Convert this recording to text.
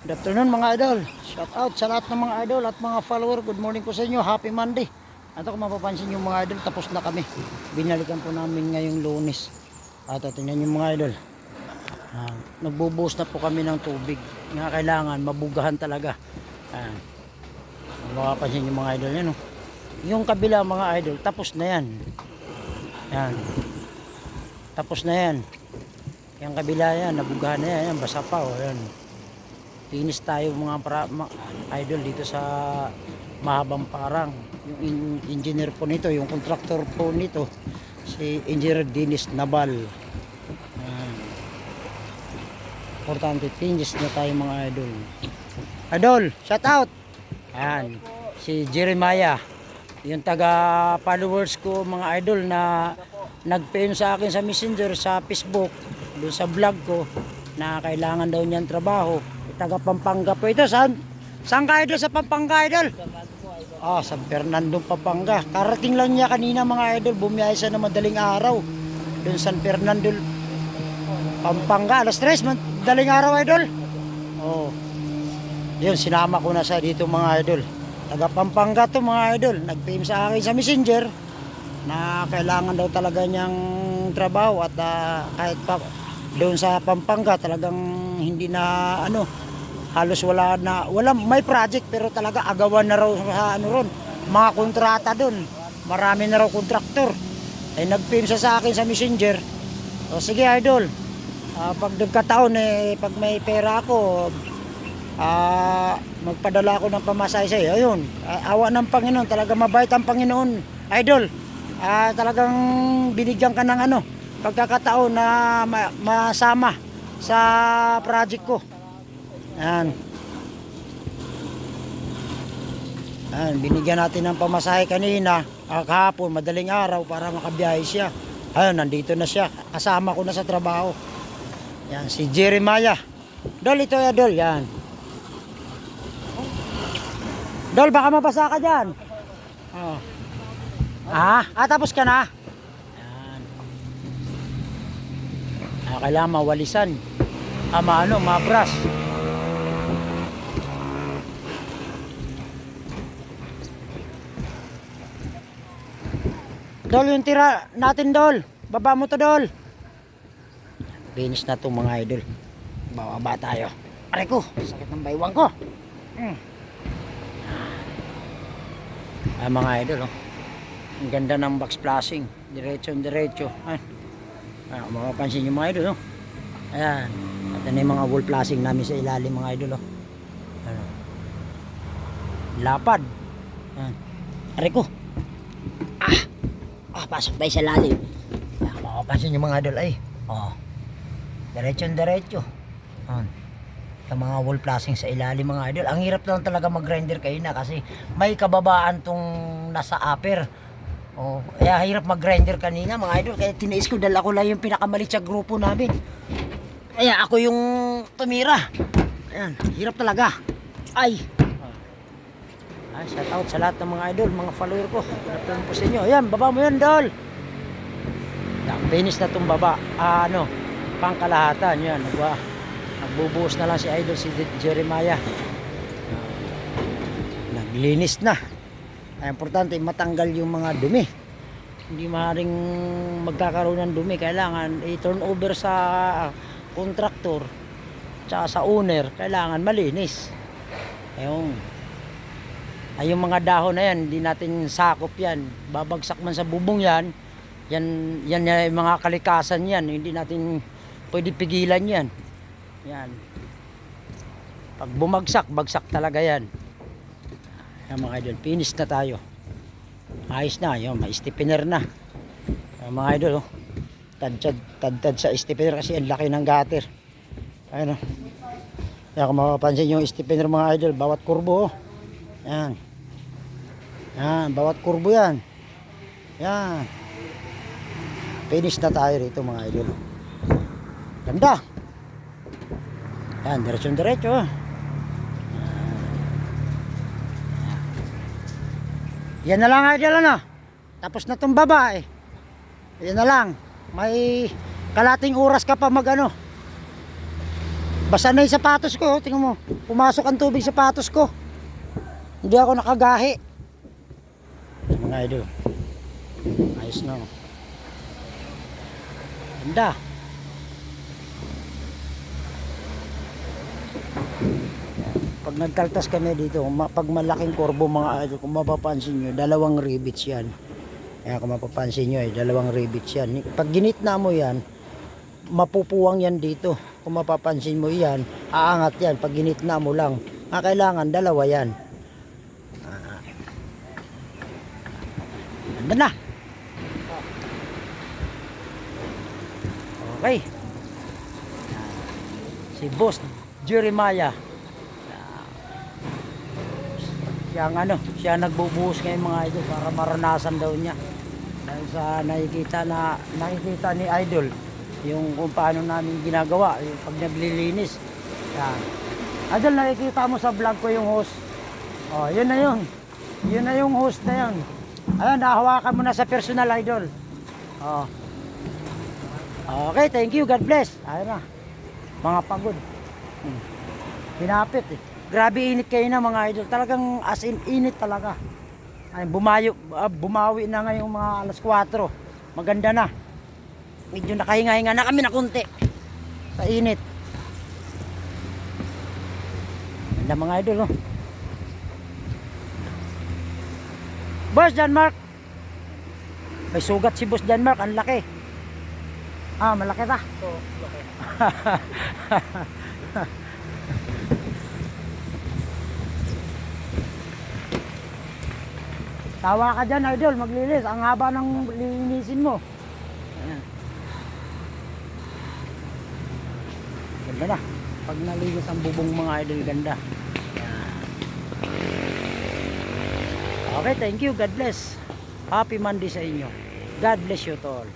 Good afternoon mga idol. Shout out sa lahat ng mga idol at mga follower. Good morning po sa inyo. Happy Monday. At kung mapapansin nyo mga idol, tapos na kami. Binalikan po namin ngayong Lunes. At tingnan nyo mga idol. Nagbubuhos na po kami ng tubig. Nga kailangan mabugahan talaga. Kung mapapansin nyo mga idol yan. Oh. Yung kabila mga idol, tapos na yan. Yan. Tapos na yan. Yung kabila yan, nabugahan na yan. Yan, basa pa. Oh, yan. Linis tayo mga idol dito sa Mahabang Parang. Yung engineer po nito, yung contractor po nito, si Engineer Dennis Nabal. Importante, linis na tayo mga idol. Idol, shout out! Ayan, si Jeremiah, yung taga followers ko mga idol na nag-PM sa akin sa Messenger, sa Facebook, doon sa vlog ko, na kailangan daw niyan trabaho. Taga Pampanga po ito. Saan ka idol sa Pampanga idol? San Fernando, Pampanga. Karating lang niya kanina mga idol. Bumiyahe siya na madaling araw. Doon San Fernando, Pampanga. Alas 3, madaling araw idol. Yun, sinama ko na siya dito mga idol. Taga Pampanga to mga idol. Nag-PM sa akin sa Messenger na kailangan daw talaga niyang trabaho. At kahit pa doon sa Pampanga talagang hindi na halos wala may project, pero talaga agawan na raw sa ron, mga kontrata doon, marami na raw kontraktor. Ay nag-PM siya sa akin sa Messenger. Sige idol, pag nagkataon pag may pera ako, magpadala ako ng pamasahe sa iyo. Ayun, awa ng Panginoon, talaga mabait ang Panginoon idol. Talagang binigyan ka ng pagkakataon na masama sa project ko. Ayan, binigyan natin ng pamasahe kanina, kahapon, madaling araw, para makabiyahe siya. Ayun, nandito na siya. Kasama ko na sa trabaho. Yan, si Jeremiah. Dol, ito ya, Dol. Yan. Dol, baka mabasa ka dyan. Tapos ka na. Yan. Kailangan mawalisan. Mabras. Dol, yung tira natin, Dol. Baba mo to, Dol. Finish na to mga idol. Bababa tayo. Aray ko, sakit ng baywang ko. Mga idol, ang ganda ng box flashing. Diretso. Mapapansin nyo mga idol, Ayan. At ano yung mga wall flashing namin sa ilalim mga idol, Lapad. Ayan. Aray ko. Pasok tayo sa lalim. Makapansin yung mga idol diretso. Yung mga wall flashing sa ilalim mga idol. Ang hirap lang talaga mag-grinder kayo na kasi may kababaan tong nasa upper. Kaya hirap mag-grinder kanina mga idol. Kaya tiniis ko dahil ako lang yung pinakamalit sa grupo namin. Kaya ako yung tumira. Ayan, hirap talaga. Shout out sa lahat ng mga idol, mga follower ko. Napalun po sa inyo. Ayan, baba mo yan, Dol. Finish na itong baba. Pangkalahatan. Yan, nagbubuhos na lang si idol, si Jeremiah. Naglinis na. Ay, importante, matanggal yung mga dumi. Hindi maaaring magkakaroon ng dumi. Kailangan i-turn over sa contractor tsaka sa owner. Kailangan malinis. Ayun. Yung mga dahon na yan, hindi natin sakop yan. Babagsak man sa bubong yan, yan yung mga kalikasan yan. Hindi natin pwede pigilan yan. Yan. Pag bumagsak, bagsak talaga yan. Yan mga idol, finish na tayo. Ayos na, yun, may stiffener na. Yan, mga idol, tad sa stiffener kasi ang laki ng gutter. Ayun, yan, kung mapapansin yung stiffener mga idol, bawat kurbo, Yan. Bawat kurbo yan. Yan. Finish na tayo rito mga idol. Ganda. Yan, diretso. Yan na lang idol Tapos na tong baba Yan na lang. May kalating oras ka pa Basa na yung sapatos ko, tingnan mo. Pumasok ang tubig sa sapatos ko. Hindi ako nakagahi. Mga idol. Ayos na. Ganda. Pag nagkaltas kami dito, pag malaking korbo mga idol, kung mapapansin nyo, dalawang rivets yan. Kaya kung mapapansin nyo dalawang rivets yan. Pag ginitna mo yan, mapupuwang yan dito. Kung mapapansin mo yan, aangat yan. Pag ginitna mo lang, kailangan dalawa yan. Ganda na. Okay. Si Boss Jeremiah. Siya nagbubuhos ngayon mga idol para maranasan daw niya. Dahil sa nakikita ni idol yung kung paano namin ginagawa yung pag naglilinis. Yan. Idol, nakikita mo sa vlog ko yung hose. Oh, yun na yun. Yun na yung hose na yun. Ayun, nahawakan mo na sa personal idol. Oh. Okay, thank you. God bless. Ayun na. Mga pagod. Pinapit eh. Grabe init kayo na mga idol. Talagang as in init talaga. Ay, bumawi na ngayong mga alas 4. Maganda na. Medyo nakahinga-hinga na kami na kunti. Sa init. Ganda mga idol, oh. Boss John Mark. May sugat si Boss John Mark. Ang laki. Ah, malaki ta? Oo, laki. Tawa ka dyan, idol, maglinis. Ang haba ng linisin mo. Ayan. Ganda na. Pag nalinis ang bubong mga idol, ganda. Ayan. Okay, thank you. God bless. Happy Monday sa inyo. God bless you to all.